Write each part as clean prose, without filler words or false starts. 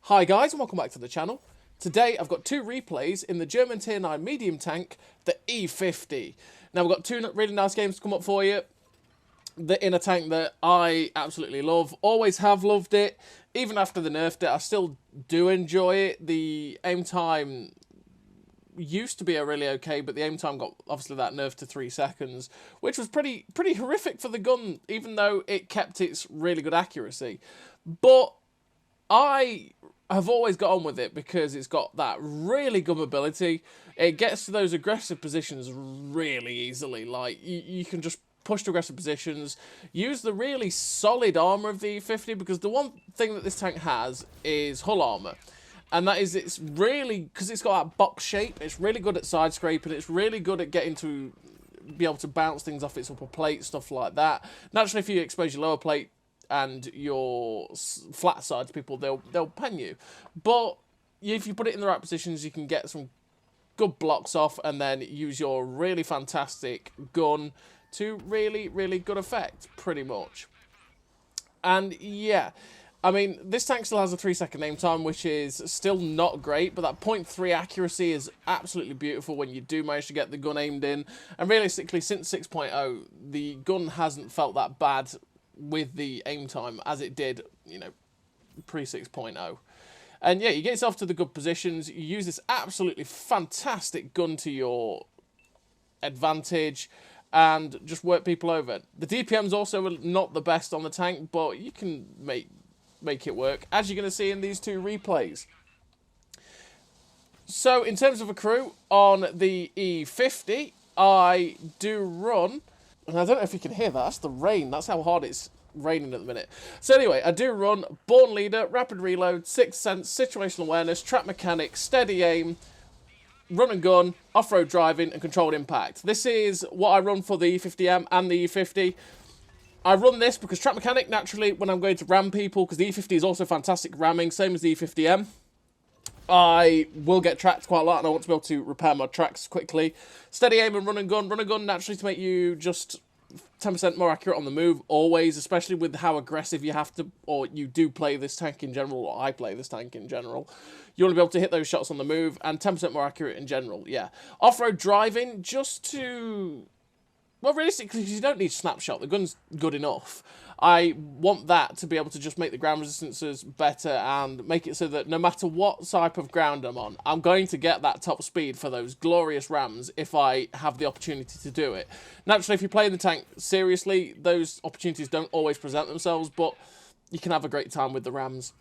Hi guys and welcome back to the channel. Today I've got two replays in the German Tier 9 medium tank, the E50. Now we've got two really nice games to come up for you. In a tank that I absolutely love, always have loved it, even after the nerfed it, I still do enjoy it. The aim time used to be really okay, but the aim time got obviously that nerf to 3 seconds, which was pretty horrific for the gun, even though it kept its really good accuracy. But I have always got on with it because it's got that really good mobility. It gets to those aggressive positions really easily. Like, you can just push to aggressive positions, use the really solid armour of the E50, because the one thing that this tank has is hull armour. And that is, it's really, because it's got that box shape, it's really good at side scraping, it's really good at getting to be able to bounce things off its upper plate, stuff like that. Naturally, if you expose your lower plate and your flat sides, people, they'll pen you. But if you put it in the right positions, you can get some good blocks off and then use your really fantastic gun to really good effect, pretty much. And yeah, I mean, this tank still has a 3-second aim time, which is still not great, but that 0.3 accuracy is absolutely beautiful when you do manage to get the gun aimed in. And realistically, since 6.0, the gun hasn't felt that bad with the aim time as it did, you know, pre 6.0. And yeah, you get yourself to the good positions, you use this absolutely fantastic gun to your advantage, and just work people over. The DPM's also not the best on the tank, but you can make it work, as you're going to see in these two replays. So, in terms of a crew, on the E50, I do run, and I don't know if you can hear that, that's the rain, that's how hard it's raining at the minute. So anyway, I do run Born Leader, Rapid Reload, Sixth Sense, Situational Awareness, Trap Mechanic, Steady Aim, Run and Gun, Off-Road Driving, and Controlled Impact. This is what I run for the E50M and the E50. I run this because Trap Mechanic, naturally, when I'm going to ram people, because the E50 is also fantastic ramming, same as the E50M, I will get tracked quite a lot, and I want to be able to repair my tracks quickly. Steady Aim and Run and Gun. Run and Gun, naturally, to make you just 10% more accurate on the move, always, especially with how aggressive you have to, or you do play this tank in general, or I play this tank in general. You want to be able to hit those shots on the move, and 10% more accurate in general, yeah. Off-road driving, just to, well, realistically, you don't need snapshot, the gun's good enough. I want that to be able to just make the ground resistances better and make it so that no matter what type of ground I'm on, I'm going to get that top speed for those glorious rams if I have the opportunity to do it. Naturally, if you play the tank seriously, those opportunities don't always present themselves, but you can have a great time with the rams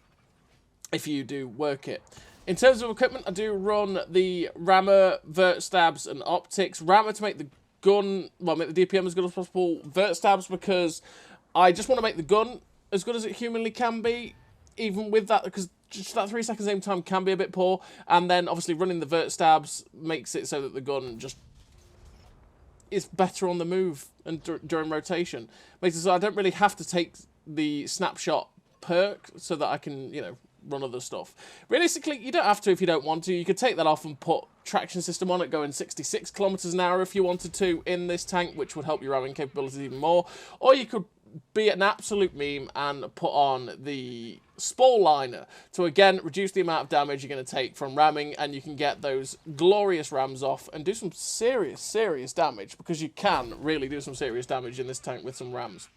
if you do work it. In terms of equipment, I do run the rammer, vert stabs, and optics. Rammer to make the gun, well, make the DPM as good as possible. Vert stabs because I just want to make the gun as good as it humanly can be, even with that, because just that 3 seconds aim time can be a bit poor. And then, obviously, running the vert stabs makes it so that the gun just is better on the move and during rotation. Makes it so I don't really have to take the snapshot perk so that I can, you know, run other stuff. Realistically, you don't have to if you don't want to. You could take that off and put traction system on it, going 66 kilometers an hour if you wanted to in this tank, which would help your ramming capabilities even more. Or you could be an absolute meme and put on the spall liner to again reduce the amount of damage you're going to take from ramming, and you can get those glorious rams off and do some serious damage, because you can really do some serious damage in this tank with some rams.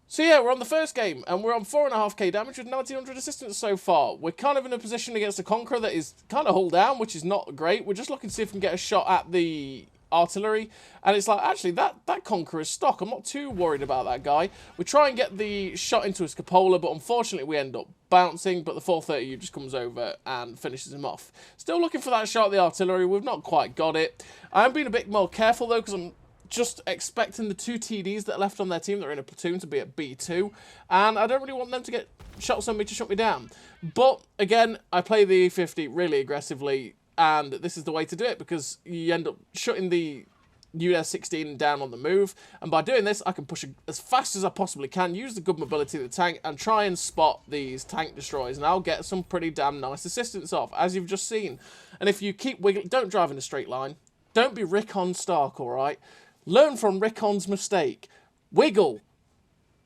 So yeah, we're on the first game, and we're on 4.5k damage with 1900 assistance so far. We're kind of in a position against a Conqueror that is kind of hull down, which is not great. We're just looking to see if we can get a shot at the artillery, and it's like, actually, that Conqueror is stock. I'm not too worried about that guy. We try and get the shot into his cupola, but unfortunately we end up bouncing, but the 430U just comes over and finishes him off. Still looking for that shot at the artillery. We've not quite got it. I am being a bit more careful, though, because I'm just expecting the 2 TDs that are left on their team that are in a platoon to be at B2, and I don't really want them to get shots on me to shut me down. But, again, I play the E50 really aggressively, and this is the way to do it, because you end up shutting the US-16 down on the move, and by doing this, I can push as fast as I possibly can, use the good mobility of the tank, and try and spot these tank destroyers, and I'll get some pretty damn nice assistance off, as you've just seen. And if you keep wiggling, don't drive in a straight line. Don't be Rickon Stark, alright? Learn from Rickon's mistake. Wiggle.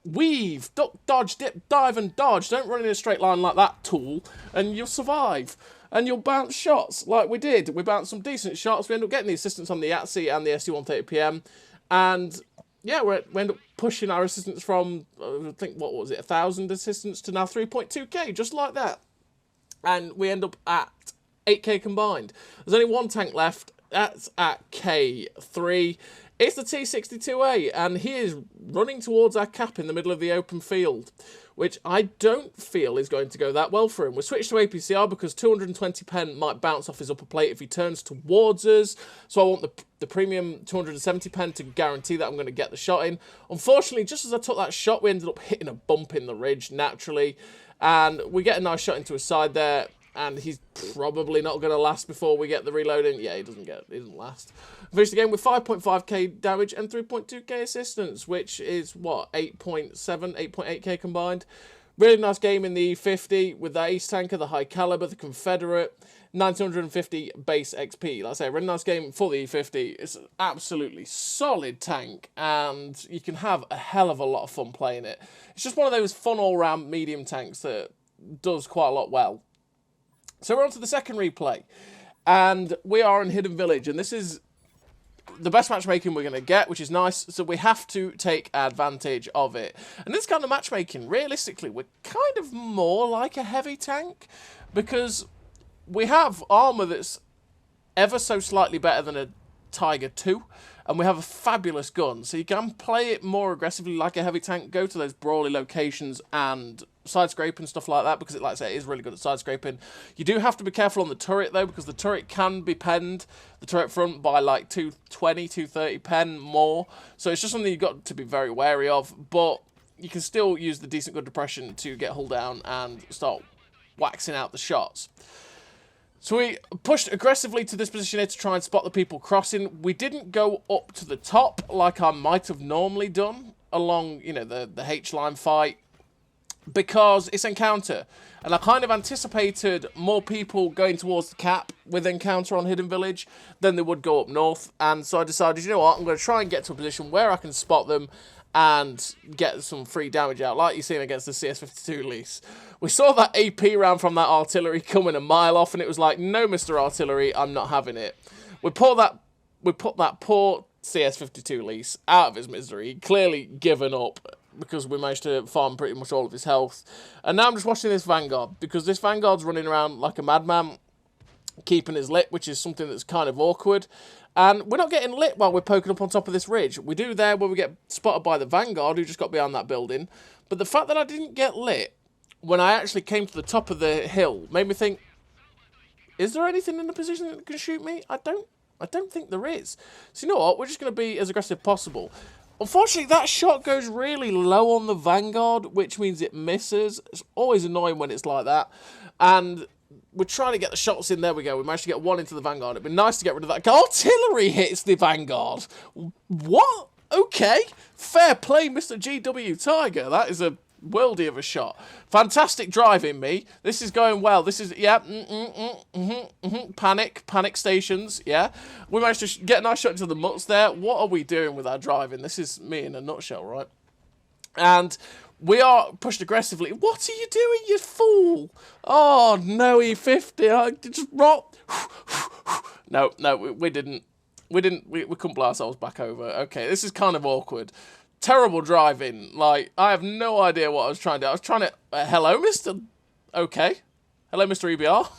weave, duck, dodge, dip, dive, and dodge. Don't run in a straight line like that, tool, and you'll survive. And you'll bounce shots like we did. We bounced some decent shots. We end up getting the assistance on the ATSI and the SU-130PM. And yeah, we end up pushing our assistance from, I think, what was it, 1,000 assistance to now 3.2k, just like that. And we end up at 8k combined. There's only one tank left. That's at K3. It's the T62A, and he is running towards our cap in the middle of the open field, which I don't feel is going to go that well for him. We switched to APCR because 220 pen might bounce off his upper plate if he turns towards us, so I want the premium 270 pen to guarantee that I'm going to get the shot in. Unfortunately, just as I took that shot, we ended up hitting a bump in the ridge naturally, and we get a nice shot into his side there. And he's probably not going to last before we get the reloading. Yeah, he doesn't last. Finished the game with 5.5k damage and 3.2k assistance, which is, what, 8.7, 8.8k combined. Really nice game in the E50 with the Ace Tanker, the High Caliber, the Confederate, 1950 base XP. Like I say, a really nice game for the E50. It's an absolutely solid tank, and you can have a hell of a lot of fun playing it. It's just one of those fun all-round medium tanks that does quite a lot well. So we're on to the second replay, and we are in Hidden Village, and this is the best matchmaking we're going to get, which is nice, so we have to take advantage of it. And this kind of matchmaking, realistically, we're kind of more like a heavy tank, because we have armour that's ever so slightly better than a Tiger 2, and we have a fabulous gun, so you can play it more aggressively like a heavy tank, go to those brawly locations and side scrape and stuff like that, because like I say, it is really good at side scraping. You do have to be careful on the turret though, because the turret can be penned, the turret front, by like 220, 230 pen more, so it's just something you've got to be very wary of, but you can still use the decent good depression to get hull down and start waxing out the shots. So we pushed aggressively to this position here to try and spot the people crossing. We didn't go up to the top like I might have normally done along, you know, the H-line fight, because it's encounter. And I kind of anticipated more people going towards the cap with encounter on Hidden Village than they would go up north. And so I decided, you know what, I'm going to try and get to a position where I can spot them and get some free damage out, like you've seen against the CS52 lease. We saw that AP round from that artillery coming a mile off, and it was like, no, Mr. Artillery, I'm not having it. We put that poor CS52 lease out of his misery. He'd clearly given up because we managed to farm pretty much all of his health. And now I'm just watching this Vanguard, because this Vanguard's running around like a madman, keeping his lit, which is something that's kind of awkward. And we're not getting lit while we're poking up on top of this ridge. We do there where we get spotted by the Vanguard, who just got behind that building. But the fact that I didn't get lit when I actually came to the top of the hill made me think, is there anything in the position that can shoot me? I don't think there is. So you know what? We're just going to be as aggressive as possible. Unfortunately, that shot goes really low on the Vanguard, which means it misses. It's always annoying when it's like that. And we're trying to get the shots in. There we go. We managed to get one into the Vanguard. It'd be nice to get rid of that. Artillery hits the Vanguard. What? Okay. Fair play, Mr. GW Tiger. That is a worldy of a shot. Fantastic driving, me. This is going well. This is, yeah. Panic stations, yeah. We managed to get a nice shot into the mutts there. What are we doing with our driving? This is me in a nutshell, right? And we are pushed aggressively. What are you doing, you fool? Oh, no, E50. I just rock. No, we didn't. We couldn't blow ourselves back over. Okay, this is kind of awkward. Terrible driving. Like, I have no idea what I was trying to do. I was trying to... hello, Mr... Okay. Hello, Mr. EBR.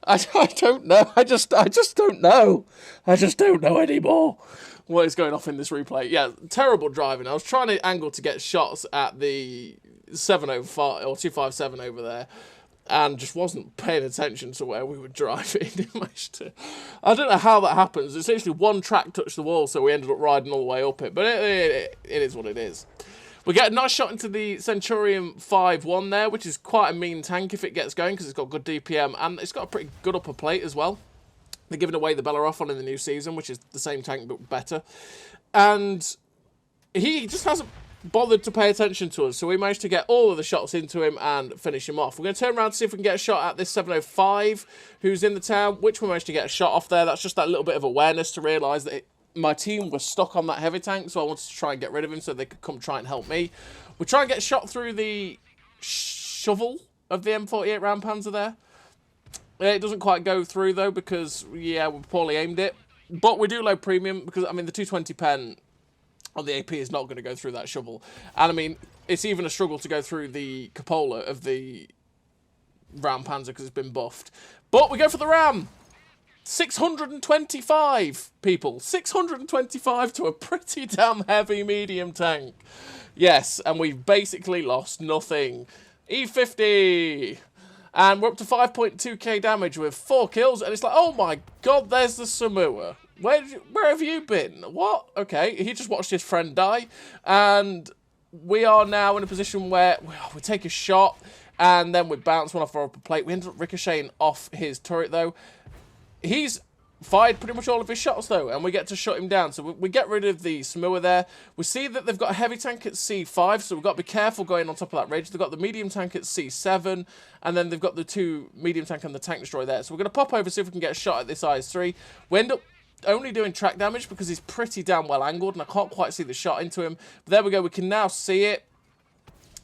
I don't know. I just don't know. I just don't know anymore what is going off in this replay. Yeah, terrible driving. I was trying to angle to get shots at the 705 or 257 over there, and just wasn't paying attention to where we were driving. I don't know how that happens. It's literally one track touched the wall, so we ended up riding all the way up it. But it is what it is. We get a nice shot into the Centurion 5-1 there, which is quite a mean tank if it gets going, because it's got good DPM, and it's got a pretty good upper plate as well. They're giving away the Belleroth one in the new season, which is the same tank but better. And he just hasn't bothered to pay attention to us, so we managed to get all of the shots into him and finish him off. We're going to turn around to see if we can get a shot at this 705 who's in the town, which we managed to get a shot off there. That's just that little bit of awareness to realise that my team was stuck on that heavy tank, so I wanted to try and get rid of him so they could come try and help me. We try and get shot through the shovel of the M48 round panzer there. It doesn't quite go through, though, because, yeah, we poorly aimed it. But we do low premium, because, I mean, the 220 pen on the AP is not going to go through that shovel. And, I mean, it's even a struggle to go through the cupola of the round panzer, because it's been buffed. But we go for the ram! 625 people. 625 to a pretty damn heavy medium tank. Yes, and we've basically lost nothing. E50! And we're up to 5.2k damage with 4 kills, and it's like, oh my god, there's the Samoa. Where have you been? What? Okay, he just watched his friend die, and we are now in a position where we take a shot, and then we bounce one off our upper plate. We end up ricocheting off his turret, though. He's fired pretty much all of his shots, though, and we get to shut him down. So we get rid of the Samoa there. We see that they've got a heavy tank at C5, so we've got to be careful going on top of that ridge. They've got the medium tank at C7, and then they've got the 2 medium tank and the tank destroyer there. So we're going to pop over, see if we can get a shot at this IS-3. We end up only doing track damage because he's pretty damn well angled, and I can't quite see the shot into him. But there we go, we can now see it.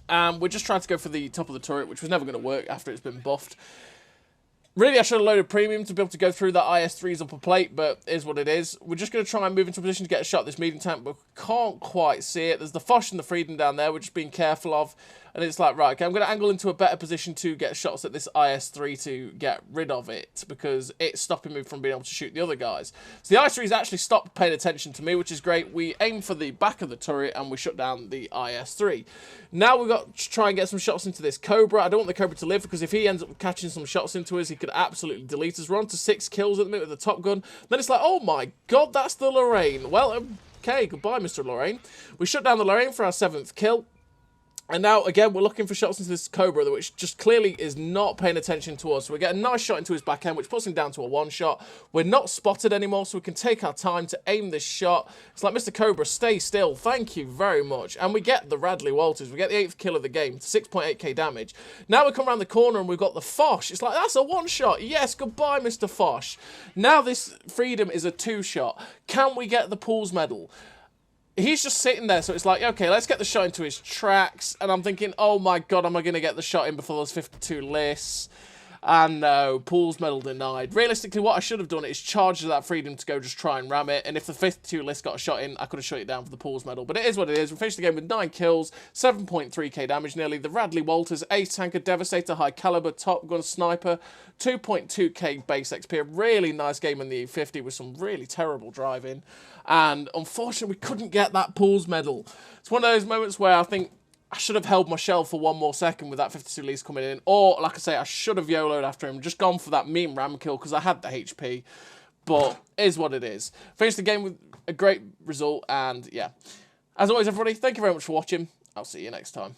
And we're just trying to go for the top of the turret, which was never going to work after it's been buffed. Really, I should have loaded premium to be able to go through that IS-3's upper plate, but it is what it is. We're just going to try and move into a position to get a shot at this medium tank, but we can't quite see it. There's the Foch and the Freedom down there, we're just being careful of. And it's like, right, okay, I'm going to angle into a better position to get shots at this IS-3 to get rid of it, because it's stopping me from being able to shoot the other guys. So the IS-3's actually stopped paying attention to me, which is great. We aim for the back of the turret, and we shut down the IS-3. Now we've got to try and get some shots into this Cobra. I don't want the Cobra to live, because if he ends up catching some shots into us, he could absolutely delete us. We're on to 6 kills at the minute with the Top Gun. Then it's like, oh my god, that's the Lorraine. Well, okay, goodbye, Mr. Lorraine. We shut down the Lorraine for our 7th kill. And now, again, we're looking for shots into this Cobra, which just clearly is not paying attention to us. So we get a nice shot into his back end, which puts him down to a 1-shot. We're not spotted anymore, so we can take our time to aim this shot. It's like, Mr. Cobra, stay still. Thank you very much. And we get the Radley Walters. We get the 8th kill of the game, 6.8k damage. Now we come around the corner and we've got the Foch. It's like, that's a 1-shot. Yes, goodbye, Mr. Foch. Now this Freedom is a 2-shot. Can we get the Pools medal? He's just sitting there, so it's like, okay, let's get the shot into his tracks. And I'm thinking, oh my god, am I going to get the shot in before those 52 lists? And no, Pools medal denied. Realistically, what I should have done is charge that Freedom to go just try and ram it. And if the 52 list got a shot in, I could have shut it down for the Pools medal. But it is what it is. We finished the game with 9 kills, 7.3k damage nearly. The Radley Walters, Ace Tanker, Devastator, High Caliber, Top Gun, Sniper, 2.2k base XP. A really nice game in the E50 with some really terrible driving. And unfortunately, we couldn't get that Pools medal. It's one of those moments where I think I should have held my shell for 1 more second with that 52 leads coming in. Or, like I say, I should have YOLO'd after him. Just gone for that mean ram kill because I had the HP. But it is what it is. Finished the game with a great result. And, yeah. As always, everybody, thank you very much for watching. I'll see you next time.